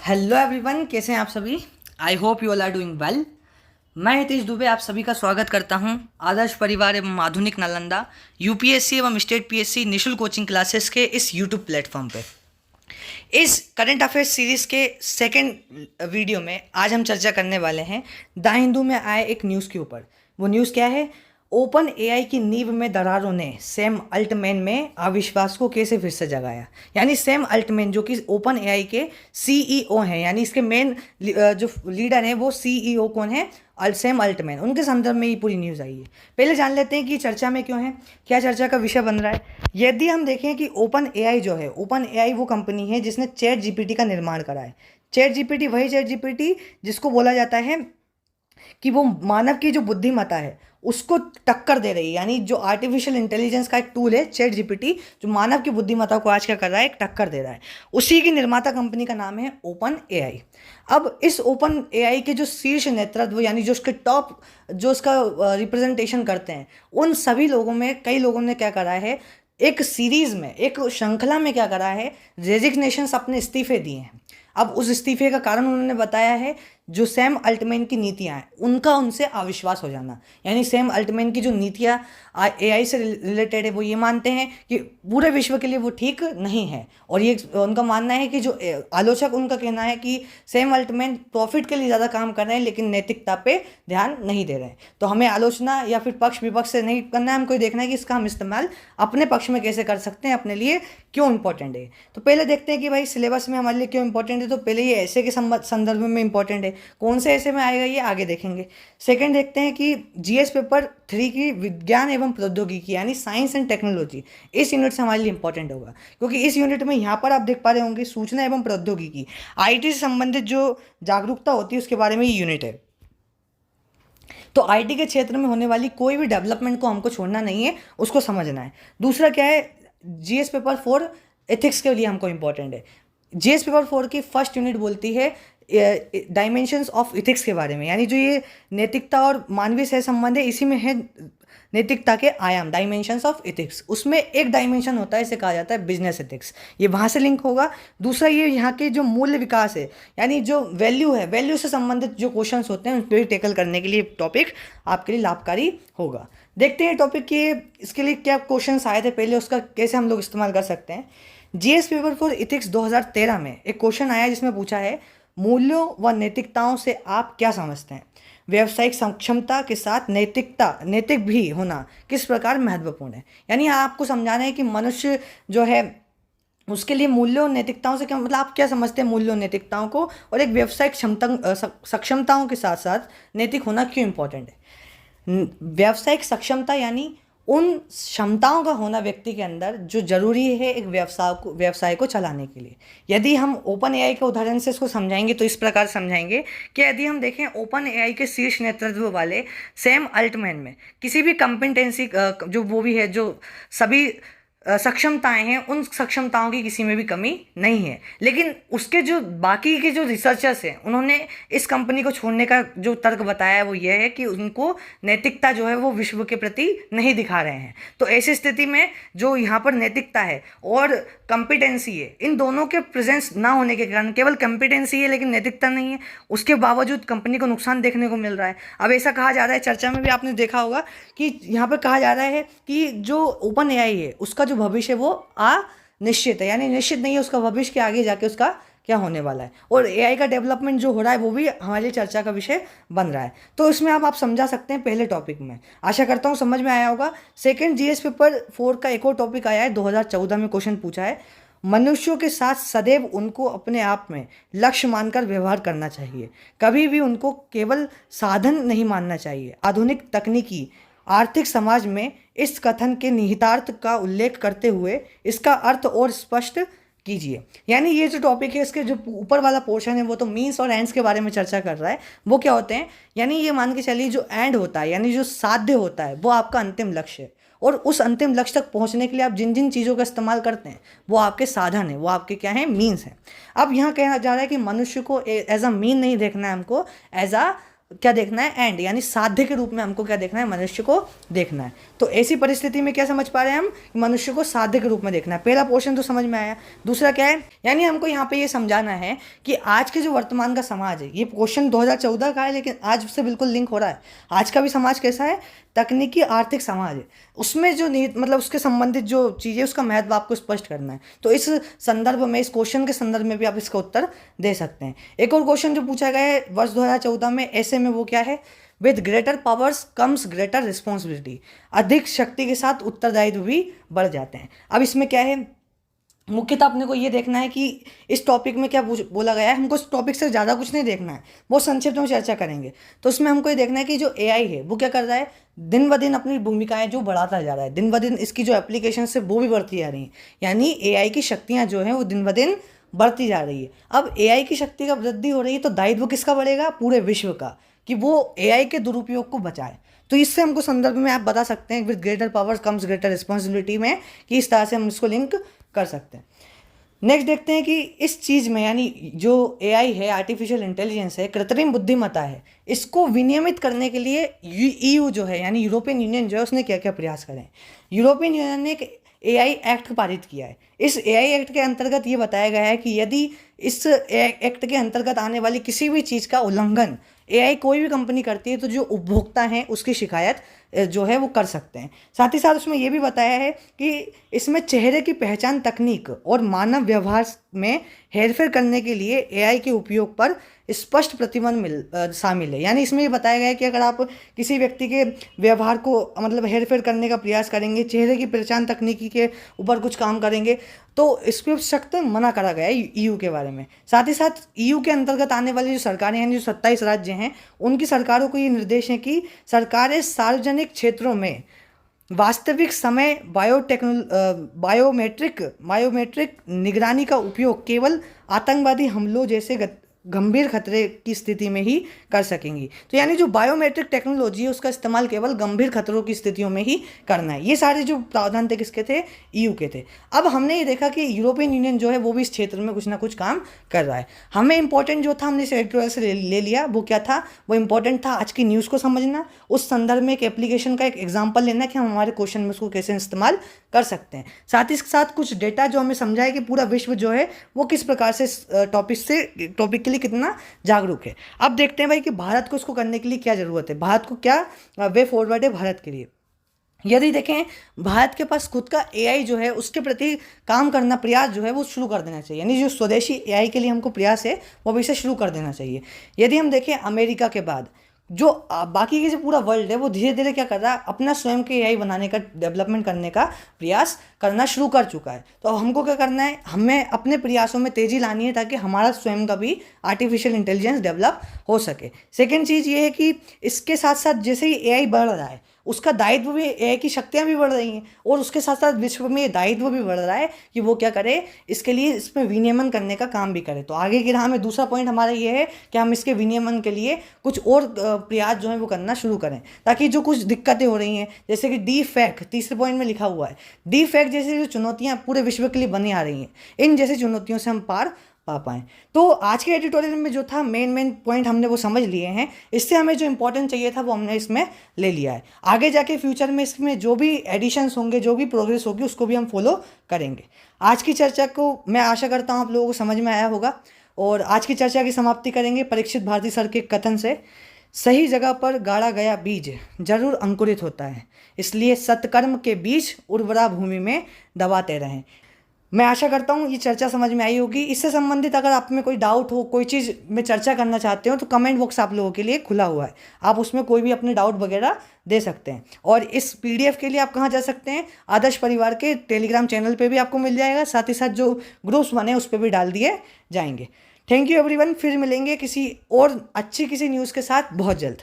Hello everyone, कैसे हैं आप सभी। I hope you all are doing well. मैं हितेश दुबे आप सभी का स्वागत करता हूं आदर्श परिवार एवं आधुनिक नालंदा यूपीएससी एवं स्टेट पीएससी निःशुल्क कोचिंग क्लासेस के इस यूट्यूब प्लेटफॉर्म पे। इस करंट अफेयर्स सीरीज़ के सेकंड वीडियो में आज हम चर्चा करने वाले हैं द हिंदू में आए एक न्यूज़ के ऊपर। वो न्यूज़ क्या है? ओपन एआई की नींव में दरारों ने सैम अल्टमैन में अविश्वास को कैसे फिर से जगाया। यानी सैम अल्टमैन जो कि ओपन एआई के सीईओ हैं, यानी इसके मेन जो लीडर हैं वो सीईओ कौन है? Sam Altman. उनके संदर्भ में ये पूरी न्यूज़ आई है। पहले जान लेते हैं कि चर्चा में क्यों है, क्या चर्चा का विषय बन रहा है। यदि हम देखें कि ओपन एआई जो है, ओपन एआई वो कंपनी है जिसने चैट जीपीटी का निर्माण करा है। चैट जीपीटी वही चैट जीपीटी जिसको बोला जाता है कि वो मानव की जो बुद्धिमत्ता है उसको टक्कर दे रही है। यानी जो आर्टिफिशियल इंटेलिजेंस का एक टूल है चैट जीपीटी, जो मानव की बुद्धिमत्ता को आज क्या कर रहा है, एक टक्कर दे रहा है। उसी की निर्माता कंपनी का नाम है ओपन एआई। अब इस ओपन एआई के जो शीर्ष नेतृत्व, यानी जो उसके टॉप, जो उसका रिप्रेजेंटेशन करते हैं, उन सभी लोगों में कई लोगों ने क्या करा है, एक सीरीज में, एक श्रृंखला में क्या करा है, रेजिग्नेशंस, अपने इस्तीफे दिए हैं। अब उस इस्तीफे का कारण उन्होंने बताया है जो सैम अल्टमैन की नीतियां हैं उनका उनसे अविश्वास हो जाना। यानी सैम अल्टमैन की जो नीतियां एआई से रिलेटेड है वो ये मानते हैं कि पूरे विश्व के लिए वो ठीक नहीं है। और ये उनका मानना है कि जो आलोचक, उनका कहना है कि सैम अल्टमैन प्रॉफिट के लिए ज़्यादा काम कर रहे हैं लेकिन नैतिकता पे ध्यान नहीं दे रहे हैं। तो हमें आलोचना या फिर पक्ष विपक्ष से नहीं करना है, हमको ये देखना है कि इसका हम इस्तेमाल अपने पक्ष में कैसे कर सकते हैं, अपने लिए क्यों इंपॉर्टेंट है। तो पहले देखते हैं कि भाई सिलेबस में हमारे लिए क्यों इंपॉर्टेंट है। तो पहले ये ऐसे के संदर्भ में इंपॉर्टेंट है, कौन से ऐसे में आएगा ये आगे देखेंगे। सेकंड देखते हैं कि जीएस पेपर 3 की विज्ञान एवं प्रौद्योगिकी यानी साइंस एंड टेक्नोलॉजी, इस यूनिट से हमारे लिए इंपॉर्टेंट होगा, क्योंकि इस यूनिट में यहाँ पर आप देख पा रहे होंगे सूचना एवं प्रौद्योगिकी, आईटी से संबंधित जो जागरूकता होती है उसके बारे में ये यूनिट है। तो आईटी के क्षेत्र में होने वाली कोई भी डेवलपमेंट को हमको छोड़ना नहीं है, उसको समझना है। दूसरा क्या है, जीएस पेपर 4 एथिक्स के लिए हमको इंपॉर्टेंट है। जीएस पेपर 4 की फर्स्ट यूनिट बोलती है डायमेंशंस ऑफ इथिक्स के बारे में, यानी जो ये नैतिकता और मानवीय सह संबंध है, इसी में है नैतिकता के आयाम, डायमेंशंस ऑफ इथिक्स। उसमें एक डायमेंशन होता है, इसे कहा जाता है बिजनेस एथिक्स, ये वहाँ से लिंक होगा। दूसरा ये यहाँ के जो मूल्य विकास है, यानी जो वैल्यू है, वैल्यू से संबंधित जो क्वेश्चंस होते हैं उन पर टेकल करने के लिए टॉपिक आपके लिए लाभकारी होगा। देखते हैं टॉपिक के इसके लिए क्या क्वेश्चन आए थे पहले, उसका कैसे हम लोग इस्तेमाल कर सकते हैं। जीएस पेपर फॉर इथिक्स 2013 में एक क्वेश्चन आया जिसमें पूछा है, मूल्यों व नैतिकताओं से आप क्या समझते हैं? व्यावसायिक सक्षमता के साथ नैतिक भी होना किस प्रकार महत्वपूर्ण है। यानी आपको समझाना है कि मनुष्य जो है उसके लिए मूल्यों और नैतिकताओं से क्या मतलब, आप क्या समझते हैं मूल्यों और नैतिकताओं को, और एक व्यावसायिक सक्षमताओं के साथ साथ नैतिक होना क्यों इंपॉर्टेंट है। व्यावसायिक सक्षमता यानी उन क्षमताओं का होना व्यक्ति के अंदर जो जरूरी है एक व्यवसाय को चलाने के लिए। यदि हम ओपन एआई के उदाहरण से इसको समझाएंगे तो इस प्रकार समझाएंगे कि यदि हम देखें ओपन एआई के शीर्ष नेतृत्व वाले सैम अल्टमैन में किसी भी कॉम्पिटेंसी जो वो भी है, जो सभी सक्षमताएं हैं, उन सक्षमताओं की किसी में भी कमी नहीं है। लेकिन उसके जो बाकी के जो रिसर्चर्स हैं उन्होंने इस कंपनी को छोड़ने का जो तर्क बताया है वो ये है कि उनको नैतिकता जो है वो विश्व के प्रति नहीं दिखा रहे हैं। तो ऐसी स्थिति में जो यहाँ पर नैतिकता है और कॉम्पिटेंसी है, इन दोनों के प्रेजेंस ना होने के कारण, केवल कॉम्पिटेंसी है लेकिन नैतिकता नहीं है, उसके बावजूद कंपनी को नुकसान देखने को मिल रहा है। अब ऐसा कहा जा रहा है, चर्चा में भी आपने देखा होगा कि यहाँ पर कहा जा रहा है कि जो ओपन एआई है उसका जो भविष्य है वो अनिश्चित है, यानी निश्चित नहीं है उसका भविष्य के आगे जाके उसका क्या होने वाला है। और एआई का डेवलपमेंट जो हो रहा है वो भी हमारी चर्चा का विषय बन रहा है। तो इसमें आप समझा सकते हैं पहले टॉपिक में, आशा करता हूँ समझ में आया होगा। सेकंड जीएस पेपर 4 का एक और टॉपिक आया है, 2014 में क्वेश्चन पूछा है, मनुष्यों के साथ सदैव उनको अपने आप में लक्ष्य मानकर व्यवहार करना चाहिए, कभी भी उनको केवल साधन नहीं मानना चाहिए। आधुनिक तकनीकी आर्थिक समाज में इस कथन के निहितार्थ का उल्लेख करते हुए इसका अर्थ और स्पष्ट कीजिए। यानी ये जो टॉपिक है इसके जो ऊपर वाला पोर्शन है वो तो मीन्स और एंड्स के बारे में चर्चा कर रहा है। वो क्या होते हैं, यानी ये मान के चलिए जो एंड होता है, यानी जो साध्य होता है, वो आपका अंतिम लक्ष्य है, और उस अंतिम लक्ष्य तक पहुंचने के लिए आप जिन जिन चीज़ों का इस्तेमाल करते हैं वो आपके साधन है, वो आपके क्या हैं, मीन्स हैं। अब यहाँ कहना जा रहा है कि मनुष्य को एज अ मीन नहीं देखना है, हमको एज अ क्या देखना है, एंड यानी साध्य के रूप में हमको क्या देखना है, मनुष्य को देखना है। तो ऐसी परिस्थिति में क्या समझ पा रहे हैं हम, मनुष्य को साध्य के रूप में देखना है। पहला पोर्शन तो समझ में आया। दूसरा क्या है, यानी हमको यहाँ पे ये समझाना है कि आज के जो वर्तमान का समाज है, ये क्वेश्चन 2014 का है लेकिन आज से बिल्कुल लिंक हो रहा है। आज का भी समाज कैसा है, तकनीकी आर्थिक समाज है। उसमें जो मतलब उसके संबंधित जो चीज़ें, उसका महत्व आपको स्पष्ट करना है। तो इस संदर्भ में, इस क्वेश्चन के संदर्भ में भी आप इसका उत्तर दे सकते हैं। एक और क्वेश्चन जो पूछा गया है वर्ष 2014 में ऐसे में, वो क्या है, with greater powers comes greater responsibility. अधिक शक्ति के साथ उत्तरदायित्व भी बढ़ जाते हैं। अब इसमें क्या है, मुख्यतः अपने को ये देखना है कि इस टॉपिक में क्या बोला गया है। हमको इस टॉपिक से ज़्यादा कुछ नहीं देखना है, बहुत संक्षिप्त में चर्चा करेंगे। तो इसमें हमको ये देखना है कि जो एआई है वो क्या कर रहा है, दिन ब दिन अपनी भूमिकाएं जो बढ़ाता जा रहा है, दिन ब दिन इसकी जो एप्लीकेशन है वो भी बढ़ती जा रही हैं। यानी एआई की शक्तियाँ जो हैं वो दिन ब दिन बढ़ती जा रही है। अब एआई की शक्ति का वृद्धि हो रही है तो दायित्व किसका बढ़ेगा, पूरे विश्व का, कि वो एआई के दुरुपयोग को बचाए। तो इससे हमको संदर्भ में आप बता सकते हैं with greater powers comes greater responsibility में, कि इस तरह से हम इसको लिंक कर सकते हैं। नेक्स्ट देखते हैं कि इस चीज़ में, यानी जो एआई है, आर्टिफिशियल इंटेलिजेंस है, कृत्रिम बुद्धिमत्ता है, इसको विनियमित करने के लिए ईयू जो है, यानी यूरोपियन यूनियन जो है, उसने क्या क्या प्रयास करें। यूरोपियन यूनियन ने एक एआई एक्ट पारित किया है। इस एआई एक्ट के अंतर्गत ये बताया गया है कि यदि इस एक्ट के अंतर्गत आने वाली किसी भी चीज़ का उल्लंघन एआई कोई भी कंपनी करती है तो जो उपभोक्ता हैं उसकी शिकायत जो है वो कर सकते हैं। साथ ही साथ उसमें ये भी बताया है कि इसमें चेहरे की पहचान तकनीक और मानव व्यवहार में हेरफेर करने के लिए एआई के उपयोग पर स्पष्ट प्रतिबंध शामिल है। यानी इसमें ये बताया गया है कि अगर आप किसी व्यक्ति के व्यवहार को मतलब हेरफेर करने का प्रयास करेंगे, चेहरे की पहचान तकनीकी के ऊपर कुछ काम करेंगे, तो इस पर सख्त मना करा गया है ईयू के बारे में। साथ ही साथ ईयू के अंतर्गत आने वाली जो सरकारें हैं, जो 27 राज्य हैं, उनकी सरकारों को ये निर्देश है कि सरकारें सार्वजनिक क्षेत्रों में वास्तविक समय बायोमेट्रिक निगरानी का उपयोग केवल आतंकवादी हमलों जैसे गंभीर खतरे की स्थिति में ही कर सकेंगी। तो यानी जो बायोमेट्रिक टेक्नोलॉजी है उसका इस्तेमाल केवल गंभीर खतरों की स्थितियों में ही करना है। ये सारे जो प्रावधान थे किसके थे, ईयू के थे। अब हमने ये देखा कि यूरोपियन यूनियन जो है वो भी इस क्षेत्र में कुछ ना कुछ काम कर रहा है। हमें इंपॉर्टेंट जो था हमने इस एडिटोरियल से ले लिया, वो क्या था, वो इंपॉर्टेंट था आज की न्यूज़ को समझना, उस संदर्भ में एक एप्लीकेशन का एक एग्जाम्पल लेना कि हम हमारे क्वेश्चन में उसको कैसे इस्तेमाल कर सकते हैं। साथ ही साथ कुछ डेटा जो हमें समझाए कि पूरा विश्व जो है वो किस प्रकार से टॉपिक के लिए कितना जागरूक है। अब देखते हैं भाई कि भारत को इसको करने के लिए क्या ज़रूरत है, भारत को क्या वे फॉरवर्ड है भारत के लिए। यदि देखें, भारत के पास खुद का एआई जो है उसके प्रति काम करना, प्रयास जो है वो शुरू कर देना चाहिए। यानी जो स्वदेशी एआई के लिए हमको प्रयास है वो अभी से शुरू कर देना चाहिए। यदि हम देखें अमेरिका के बाद जो बाकी के जो पूरा वर्ल्ड है वो धीरे धीरे क्या कर रहा है, अपना स्वयं के एआई बनाने का, डेवलपमेंट करने का प्रयास करना शुरू कर चुका है। तो अब हमको क्या करना है, हमें अपने प्रयासों में तेज़ी लानी है ताकि हमारा स्वयं का भी आर्टिफिशियल इंटेलिजेंस डेवलप हो सके। सेकेंड चीज़ ये है कि इसके साथ साथ जैसे ही एआई बढ़ रहा है उसका दायित्व भी, एआई की शक्तियाँ भी बढ़ रही हैं और उसके साथ साथ विश्व में दायित्व भी बढ़ रहा है कि वो क्या करे, इसके लिए इसमें विनियमन करने का काम भी करे। तो आगे की राह में दूसरा पॉइंट हमारा ये है कि हम इसके विनियमन के लिए कुछ और प्रयास जो है वो करना शुरू करें, ताकि जो कुछ दिक्कतें हो रही हैं, जैसे कि डी फैक्ट, तीसरे पॉइंट में लिखा हुआ है, डी फैक्ट जैसी जो चुनौतियाँ पूरे विश्व के लिए बनी आ रही हैं, इन जैसी चुनौतियों से हम पार पा पाएँ। तो आज के एडिटोरियल में जो था मेन पॉइंट हमने वो समझ लिए हैं। इससे हमें जो इंपॉर्टेंट चाहिए था वो हमने इसमें ले लिया है। आगे जाके फ्यूचर में इसमें जो भी एडिशंस होंगे, जो भी प्रोग्रेस होगी, उसको भी हम फॉलो करेंगे। आज की चर्चा को मैं आशा करता हूँ आप लोगों को समझ में आया होगा और आज की चर्चा की समाप्ति करेंगे परीक्षित भारती सर के कथन से, सही जगह पर गाड़ा गया बीज जरूर अंकुरित होता है, इसलिए सत्कर्म के बीज उर्वरा भूमि में दबाते रहें। मैं आशा करता हूँ ये चर्चा समझ में आई होगी। इससे संबंधित अगर आप में कोई डाउट हो, कोई चीज़ में चर्चा करना चाहते हो, तो कमेंट बॉक्स आप लोगों के लिए खुला हुआ है, आप उसमें कोई भी अपने डाउट वगैरह दे सकते हैं। और इस पीडीएफ के लिए आप कहाँ जा सकते हैं, आदर्श परिवार के टेलीग्राम चैनल पे भी आपको मिल जाएगा, साथ ही साथ जो ग्रुप्स बने उस पर भी डाल दिए जाएंगे। थैंक यू एवरीवन, फिर मिलेंगे किसी और अच्छी किसी न्यूज़ के साथ बहुत जल्द।